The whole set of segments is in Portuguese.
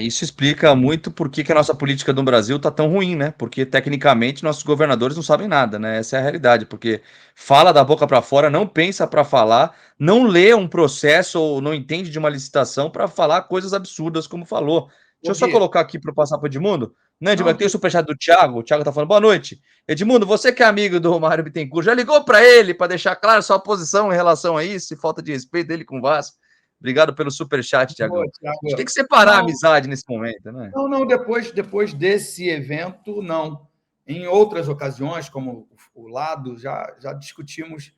Isso explica muito por que a nossa política no Brasil está tão ruim, né? Porque tecnicamente nossos governadores não sabem nada, né? Essa é a realidade, porque fala da boca para fora, não pensa para falar, não lê um processo ou não entende de uma licitação para falar coisas absurdas como falou. Deixa Ô, eu só Gui, colocar aqui para passar para o Edmundo. Né, Edmundo, não, tem o superchat do Thiago. O Thiago tá falando boa noite. Edmundo, você que é amigo do Mário Bittencourt, já ligou para ele para deixar claro sua posição em relação a isso e falta de respeito dele com o Vasco? Obrigado pelo superchat, Thiagão. A gente tem Thiago. que separar a Não, amizade nesse momento, né? não, depois desse evento, não. Em outras ocasiões, como o lado, já discutimos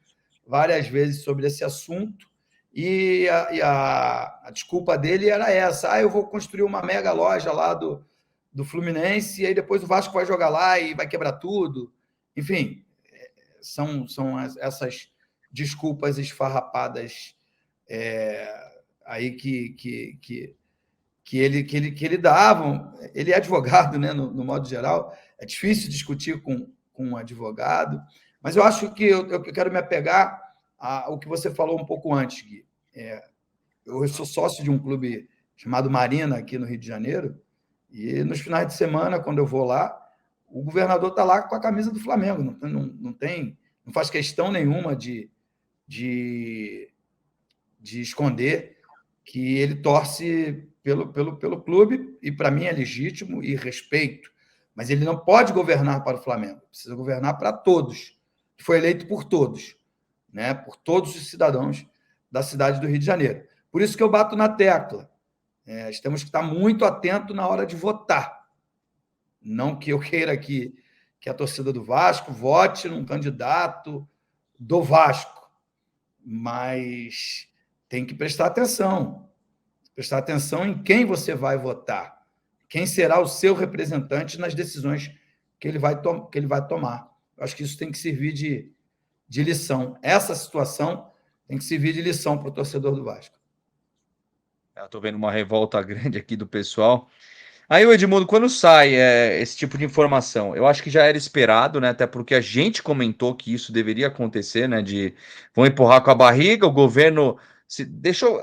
várias vezes sobre esse assunto, e a desculpa dele era essa: eu vou construir uma mega loja lá do Fluminense, e aí depois o Vasco vai jogar lá e vai quebrar tudo. Enfim, são essas desculpas esfarrapadas aí que ele dava. Ele é advogado, né, no modo geral, é difícil discutir com um advogado, mas eu acho que eu quero me apegar ao que você falou um pouco antes, Gui. Eu sou sócio de um clube chamado Marina, aqui no Rio de Janeiro, e nos finais de semana, quando eu vou lá, o governador está lá com a camisa do Flamengo, não faz questão nenhuma de, de esconder que ele torce pelo clube, e para mim é legítimo e respeito, mas ele não pode governar para o Flamengo, precisa governar para todos. Foi eleito por todos, né? Por todos os cidadãos da cidade do Rio de Janeiro. Por isso que eu bato na tecla. Temos que estar muito atento na hora de votar. Não que eu queira que a torcida do Vasco vote num candidato do Vasco, mas tem que prestar atenção em quem você vai votar, quem será o seu representante nas decisões que ele vai tomar. Eu acho que isso tem que servir de lição. Essa situação tem que servir de lição para o torcedor do Vasco. Estou vendo uma revolta grande aqui do pessoal. Aí, o Edmundo, quando sai esse tipo de informação, eu acho que já era esperado, né? Até porque a gente comentou que isso deveria acontecer, né? De vão empurrar com a barriga, o governo deixou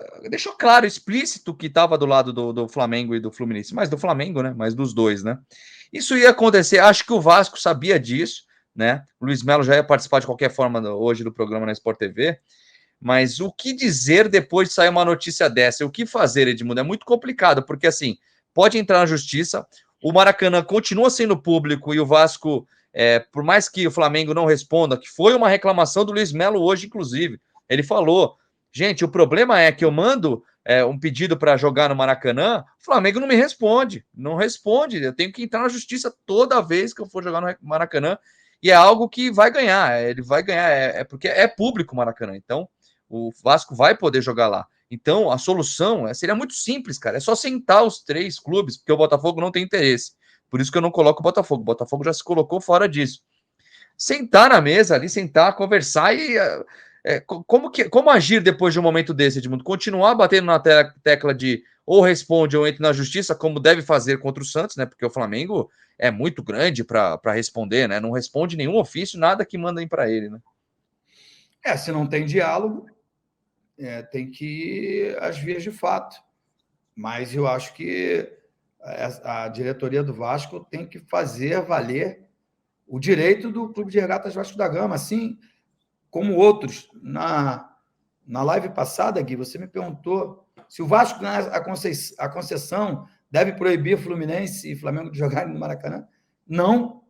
claro, explícito que estava do lado do Flamengo e do Fluminense, mas do Flamengo, né? Mas dos dois, né? Isso ia acontecer, acho que o Vasco sabia disso, né? O Luiz Melo já ia participar de qualquer forma hoje do programa na Sport TV. Mas o que dizer depois de sair uma notícia dessa? O que fazer, Edmundo? É muito complicado, porque assim, pode entrar na justiça, o Maracanã continua sendo público e o Vasco, por mais que o Flamengo não responda, que foi uma reclamação do Luiz Melo hoje, inclusive, ele falou, gente, o problema é que eu mando um pedido para jogar no Maracanã, o Flamengo não me responde, não responde, eu tenho que entrar na justiça toda vez que eu for jogar no Maracanã, e é algo que vai ganhar, ele vai ganhar, porque é público o Maracanã, então o Vasco vai poder jogar lá. Então, a solução seria muito simples, cara. É só sentar os três clubes, porque o Botafogo não tem interesse. Por isso que eu não coloco o Botafogo. O Botafogo já se colocou fora disso. Sentar na mesa ali, sentar, conversar e. Como agir depois de um momento desse, Edmundo? Continuar batendo na tecla de ou responde ou entra na justiça, como deve fazer contra o Santos, né? Porque o Flamengo é muito grande para responder, né? Não responde nenhum ofício, nada que mandem para ele, né? Se não tem diálogo, tem que ir às vias de fato. Mas eu acho que a diretoria do Vasco tem que fazer valer o direito do Clube de Regatas Vasco da Gama, assim como outros. Na live passada, Gui, você me perguntou se o Vasco ganhar a concessão deve proibir Fluminense e Flamengo de jogarem no Maracanã. Não,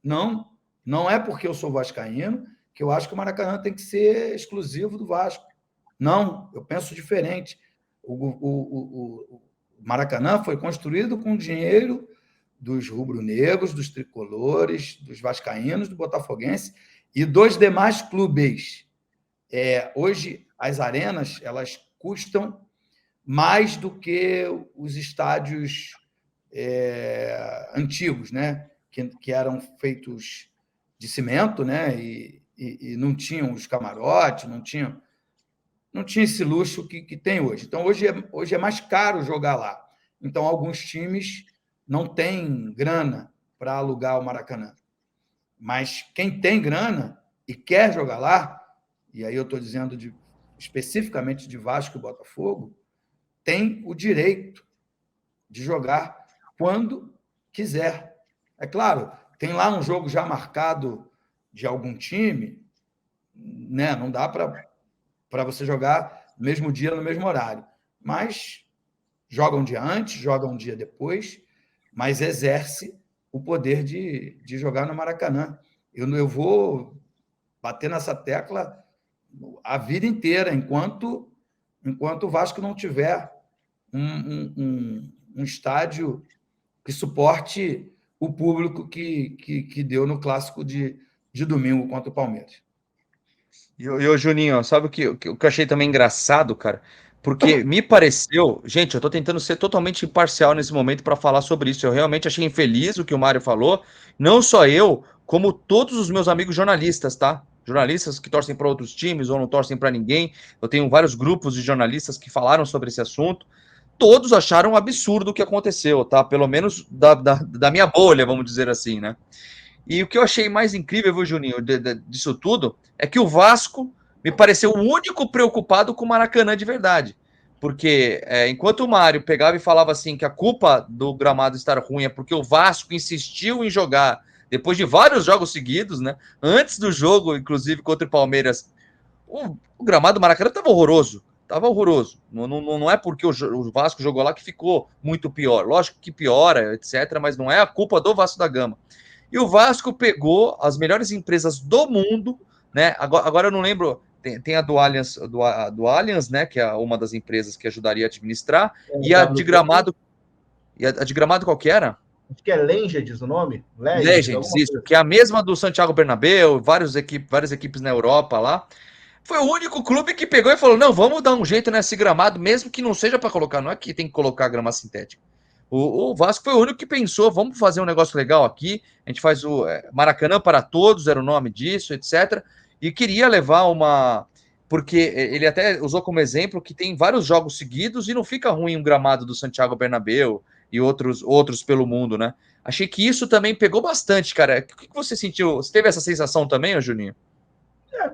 não. Não é porque eu sou vascaíno que eu acho que o Maracanã tem que ser exclusivo do Vasco. Não, eu penso diferente. O Maracanã foi construído com dinheiro dos rubro-negros, dos tricolores, dos vascaínos, do botafoguense e dos demais clubes. Hoje, as arenas elas custam mais do que os estádios antigos, né? Que eram feitos de cimento, né? E não tinham os camarotes, não tinha esse luxo que tem hoje. Então, hoje é mais caro jogar lá. Então, alguns times não têm grana para alugar o Maracanã. Mas quem tem grana e quer jogar lá, e aí eu estou dizendo especificamente de Vasco e Botafogo, tem o direito de jogar quando quiser. É claro, tem lá um jogo já marcado de algum time, né? Não dá para você jogar no mesmo dia, no mesmo horário. Mas joga um dia antes, joga um dia depois, mas exerce o poder de jogar no Maracanã. Eu vou bater nessa tecla a vida inteira, enquanto o Vasco não tiver um estádio que suporte o público que deu no clássico de domingo contra o Palmeiras. E Juninho, sabe o que eu achei também engraçado, cara? Porque me pareceu, gente, eu tô tentando ser totalmente imparcial nesse momento para falar sobre isso. Eu realmente achei infeliz o que o Mário falou. Não só eu, como todos os meus amigos jornalistas, tá? Jornalistas que torcem para outros times ou não torcem para ninguém. Eu tenho vários grupos de jornalistas que falaram sobre esse assunto. Todos acharam um absurdo o que aconteceu, tá? Pelo menos da minha bolha, vamos dizer assim, né? E o que eu achei mais incrível, viu, Juninho, disso tudo, é que o Vasco me pareceu o único preocupado com o Maracanã de verdade. Porque enquanto o Mário pegava e falava assim que a culpa do gramado estar ruim é porque o Vasco insistiu em jogar depois de vários jogos seguidos, né? Antes do jogo, inclusive contra o Palmeiras, o gramado do Maracanã estava horroroso. Estava horroroso. Não é porque o Vasco jogou lá que ficou muito pior. Lógico que piora, etc., mas não é a culpa do Vasco da Gama. E o Vasco pegou as melhores empresas do mundo, né? Agora eu não lembro, tem a do Allianz, do Allianz, né? Que é uma das empresas que ajudaria a administrar, e a de WP, Gramado, qual que era? acho que é Legends o nome? Legends, Legends, alguma isso, coisa que é assim. a mesma do Santiago Bernabéu, várias equipes na Europa lá. Foi o único clube que pegou e falou: não, vamos dar um jeito nesse gramado, mesmo que não seja para colocar, não é que tem que colocar grama sintética. O Vasco foi o único que pensou: vamos fazer um negócio legal aqui. A gente faz o Maracanã para Todos, era o nome disso, etc. E queria levar uma. Porque ele até usou como exemplo que tem vários jogos seguidos e não fica ruim um gramado do Santiago Bernabéu e outros pelo mundo, né? Achei que isso também pegou bastante, cara. O que você sentiu? Você teve essa sensação também, ô Juninho?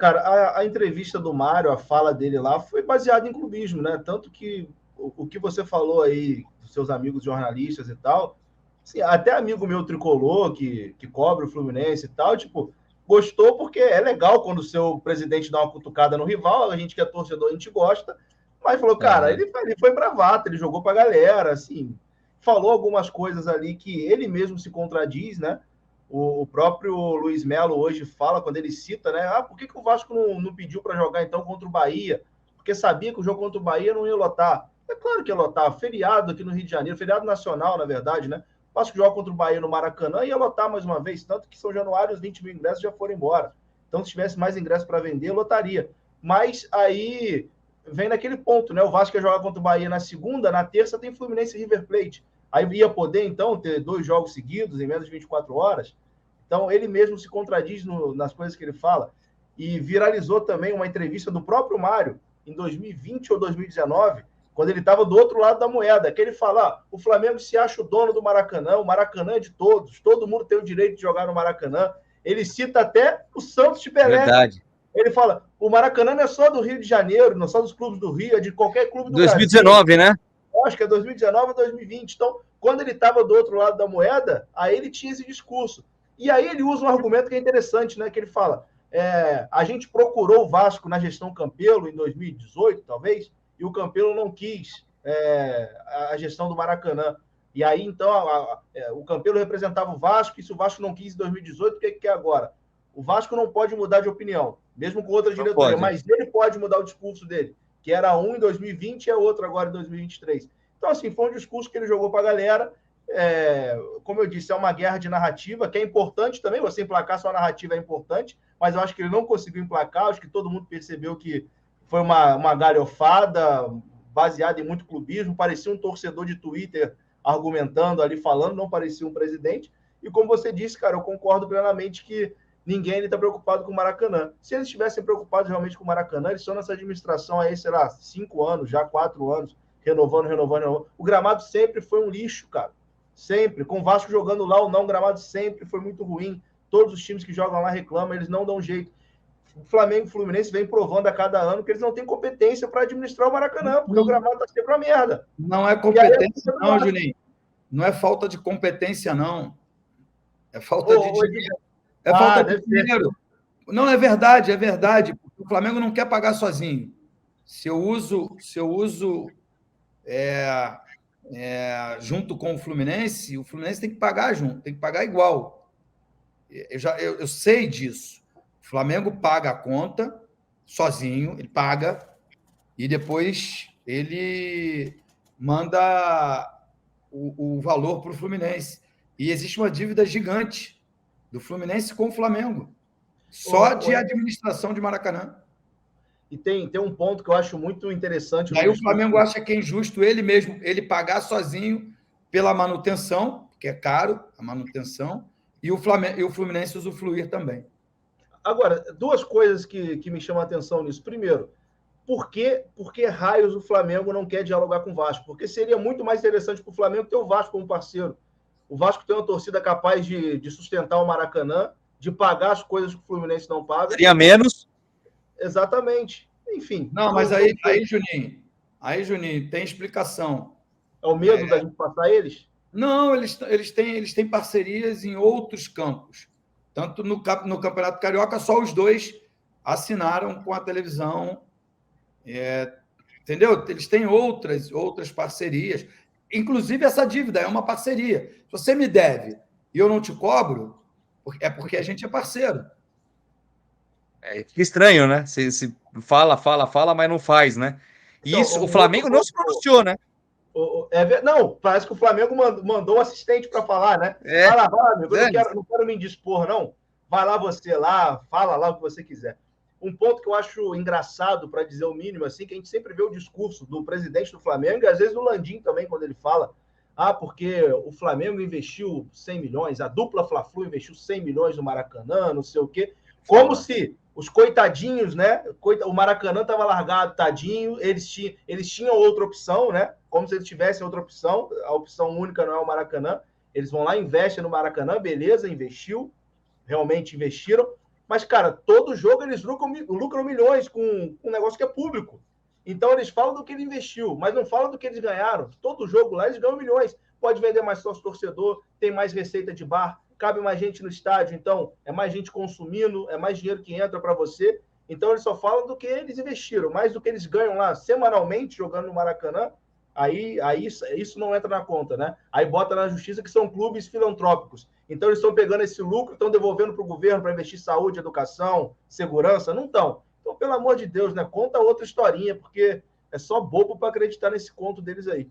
Cara, a entrevista do Mário, a fala dele lá, foi baseada em clubismo, né? Tanto que o que você falou aí, dos seus amigos jornalistas e tal, assim, até amigo meu tricolor, que cobre o Fluminense e tal, tipo, gostou porque é legal quando o seu presidente dá uma cutucada no rival, a gente que é torcedor, a gente gosta, mas falou, cara, Uhum. ele foi bravata, ele jogou pra galera, assim, falou algumas coisas ali que ele mesmo se contradiz, né? O próprio Luiz Melo hoje fala, quando ele cita, né? Ah, por que o Vasco não pediu para jogar então contra o Bahia? Porque sabia que o jogo contra o Bahia não ia lotar. É claro que ia lotar. Feriado aqui no Rio de Janeiro, feriado nacional, na verdade, né? O Vasco joga contra o Bahia no Maracanã ia lotar mais uma vez. Tanto que São Januário, os 20 mil ingressos já foram embora. Então, se tivesse mais ingressos para vender, lotaria. Mas aí vem naquele ponto, né? O Vasco ia jogar contra o Bahia na segunda, na terça tem Fluminense e River Plate. Aí ia poder, então, ter 2 jogos seguidos em menos de 24 horas. Então, ele mesmo se contradiz nas coisas que ele fala. E viralizou também uma entrevista do próprio Mário, em 2020 ou 2019, quando ele estava do outro lado da moeda, que ele fala, o Flamengo se acha o dono do Maracanã, o Maracanã é de todos, todo mundo tem o direito de jogar no Maracanã. Ele cita até o Santos de Pelé. Verdade. Ele fala, o Maracanã não é só do Rio de Janeiro, não é só dos clubes do Rio, é de qualquer clube do Brasil. 2019, né? Acho que é 2019 ou 2020. Então, quando ele estava do outro lado da moeda, aí ele tinha esse discurso. E aí ele usa um argumento que é interessante, né? Que ele fala: a gente procurou o Vasco na gestão Campelo em 2018, talvez, e o Campelo não quis a gestão do Maracanã. E aí, então, o Campelo representava o Vasco, e se o Vasco não quis em 2018, o que quer agora? O Vasco não pode mudar de opinião, mesmo com outra Não diretoria, pode. mas ele pode mudar o discurso dele, que era um em 2020 e é outro agora em 2023. Então, assim, foi um discurso que ele jogou para a galera. Como eu disse, é uma guerra de narrativa, que é importante também, você emplacar sua narrativa é importante, mas eu acho que ele não conseguiu emplacar, acho que todo mundo percebeu que foi uma galhofada baseada em muito clubismo, parecia um torcedor de Twitter argumentando ali, falando, não parecia um presidente, e como você disse, cara, eu concordo plenamente que ninguém está preocupado com o Maracanã. Se eles estivessem preocupados realmente com o Maracanã, eles estão nessa administração aí, sei lá, 5 anos, já 4 anos, renovando. O gramado sempre foi um lixo, cara. Sempre. Com o Vasco jogando lá ou não, o gramado sempre foi muito ruim. Todos os times que jogam lá reclamam, eles não dão jeito. O Flamengo e o Fluminense vem provando a cada ano que eles não têm competência para administrar o Maracanã, porque o gramado está sempre uma merda. Não é competência, não, Juninho. não é falta de competência, não. É falta de Ô, dinheiro. É falta de deve ser. dinheiro. Não, é verdade, é verdade. O Flamengo não quer pagar sozinho. Se eu uso junto com o Fluminense tem que pagar junto, tem que pagar igual. Eu sei disso. O Flamengo paga a conta sozinho, ele paga, e depois ele manda o valor para o Fluminense. E existe uma dívida gigante do Fluminense com o Flamengo, só de administração de Maracanã. E tem um ponto que eu acho muito interessante. E aí o Flamengo acha que é injusto ele mesmo, ele pagar sozinho pela manutenção, que é caro a manutenção, e o Fluminense usufruir também. Agora, duas coisas que me chamam a atenção nisso. Primeiro, por que raios o Flamengo não quer dialogar com o Vasco? Porque seria muito mais interessante para o Flamengo ter o Vasco como parceiro. O Vasco tem uma torcida capaz de sustentar o Maracanã, de pagar as coisas que o Fluminense não paga. Seria menos. Exatamente. Enfim. Não, mas aí, Juninho, tem explicação. É o medo da gente passar eles? Não, eles têm parcerias em outros campos. Tanto no Campeonato Carioca, só os dois assinaram com a televisão. Entendeu? Eles têm outras parcerias. Inclusive, essa dívida é uma parceria. Se você me deve e eu não te cobro, é porque a gente é parceiro. Fica estranho, né? Se fala, mas não faz, né? E então, isso, o Flamengo não se pronunciou, né? Não, parece que o Flamengo mandou um assistente para falar, né? Vai lá, amigo, eu não quero me indispor, não. Vai lá você lá, fala lá o que você quiser. Um ponto que eu acho engraçado, para dizer o mínimo, assim, que a gente sempre vê o discurso do presidente do Flamengo, e às vezes do Landim também, quando ele fala, porque o Flamengo investiu 100 milhões, a dupla Fla-Flu investiu 100 milhões no Maracanã, não sei o quê, como se os coitadinhos, né? O Maracanã estava largado, tadinho, eles tinham outra opção, né? Como se eles tivessem outra opção, a opção única não é o Maracanã, eles vão lá, investem no Maracanã, beleza, investiu, realmente investiram, mas, cara, todo jogo eles lucram milhões com um negócio que é público. Então, eles falam do que ele investiu, mas não falam do que eles ganharam. Todo jogo lá eles ganham milhões. Pode vender mais sócio torcedor, tem mais receita de bar, cabe mais gente no estádio, então é mais gente consumindo, é mais dinheiro que entra para você. Então, eles só falam do que eles investiram, mais do que eles ganham lá semanalmente jogando no Maracanã. Aí isso não entra na conta, né? Aí bota na justiça que são clubes filantrópicos. Então, eles estão pegando esse lucro, estão devolvendo para o governo para investir em saúde, educação, segurança? Não estão. Então, pelo amor de Deus, né? Conta outra historinha, porque é só bobo para acreditar nesse conto deles aí.